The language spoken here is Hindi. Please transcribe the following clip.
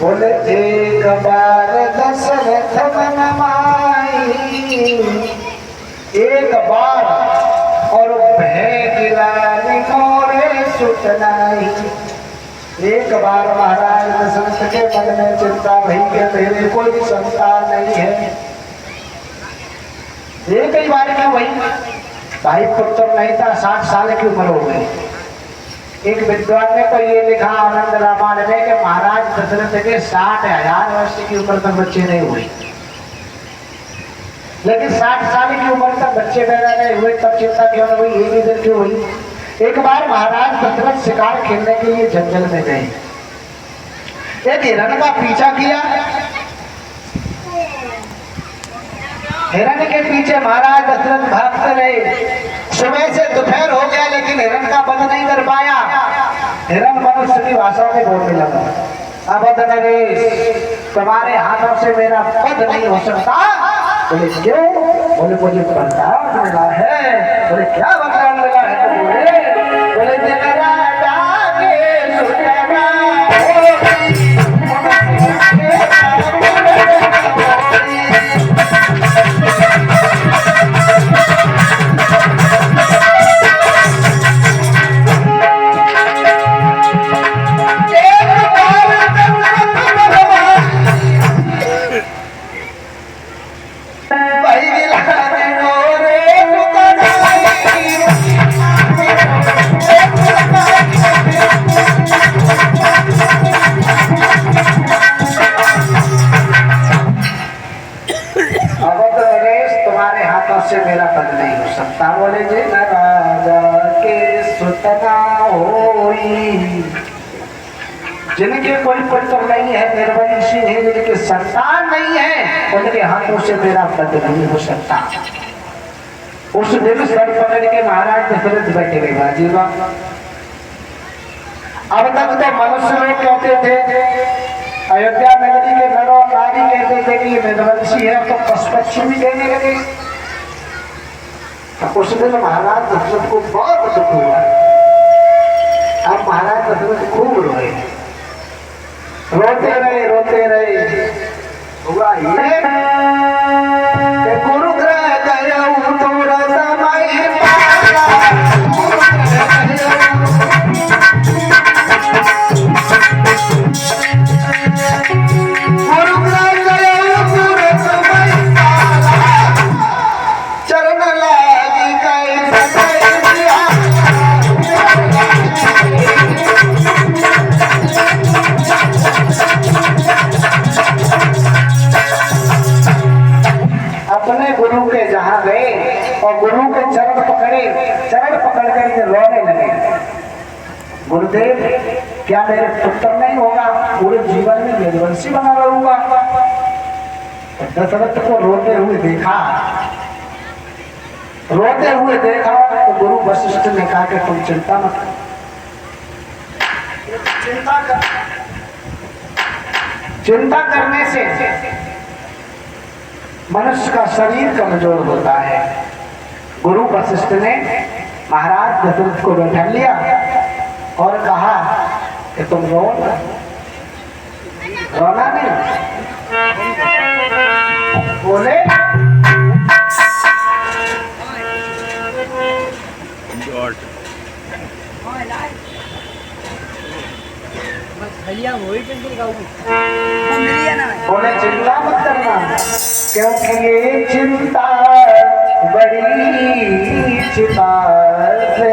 बोले एक बार दशरथ मन माई, एक बार और भय गिलानी मोरे सुत नाई। एक बार महाराज दशरथ के मन में चिंता भई कि मेरे कोई संतान नहीं है। एक ही बार क्यों भाई? भाई पुत्र नहीं था, 60 साल की उम्र हो गई। एक विद्वान ने तो ये लिखा आनंद रामायण में कि महाराज दशरथ के 60,000 वर्ष की उम्र तक बच्चे नहीं हुए, लेकिन 60 साल की उम्र तक बच्चे पैदा नहीं हुए, तब चिंता क्यों न हुई? एक ही दिन क्यों हुई? एक बार महाराज दशरथ शिकार खेलने के लिए जंगल में गए, एक हिरण का पीछा किया। हिरण के पीछे महाराज दशरथ भागते रहे। सुबह से दोपहर हो गया लेकिन हिरण का वध नहीं कर पाया। हिरण मनुष्य की भाषा में बोलने लगा, अवध नरेश, तुम्हारे हाथों से मेरा वध नहीं हो सकता। बोले क्यों? बोले मुझे वरदान मिला है। बोले क्या वरदान मिला है? तो बोले तेरा से मेरा पद नहीं हो सकता। बोले जी न राजा के सुतना होई, जिनके कोई पुत्र नहीं है, निर्वंशी है, जिनके संतान नहीं है, उनके हाथों से मेरा पद नहीं हो सकता। उस दिन सर पकड़ के महाराज दशरथ बैठे रहे बाजीवा। अब तक तो मनुष्य लोग कहते थे, अयोध्या नगरी के नर और नारी कहते थे कि निर्वंशी है, तो पशु भी कहने लगे। उस दिन महाराज दशरथ को बहुत दुख हुआ। अब महाराज दशरथ खूब रोए, रोते रहे। हुआ ये गुरु ग्रह गयो तुरंत मैं गुरु के चरण पकड़ कर रोने लगे। गुरुदेव, क्या मेरे पुत्र नहीं होगा? पूरे जीवन में निर्वंशी बना रहूंगा। दशरथ को रोते हुए देखा तो गुरु वशिष्ठ ने कहा कि तुम चिंता मत करो, चिंता करने से मनुष्य का शरीर कमजोर होता है। गुरु वशिष्ठ ने महाराज दशरथ को बैठा लिया और कहा कि तुम रोना नहीं। बोले बोले चिंता मत करना, क्योंकि ये चिंता बड़ी चिंता से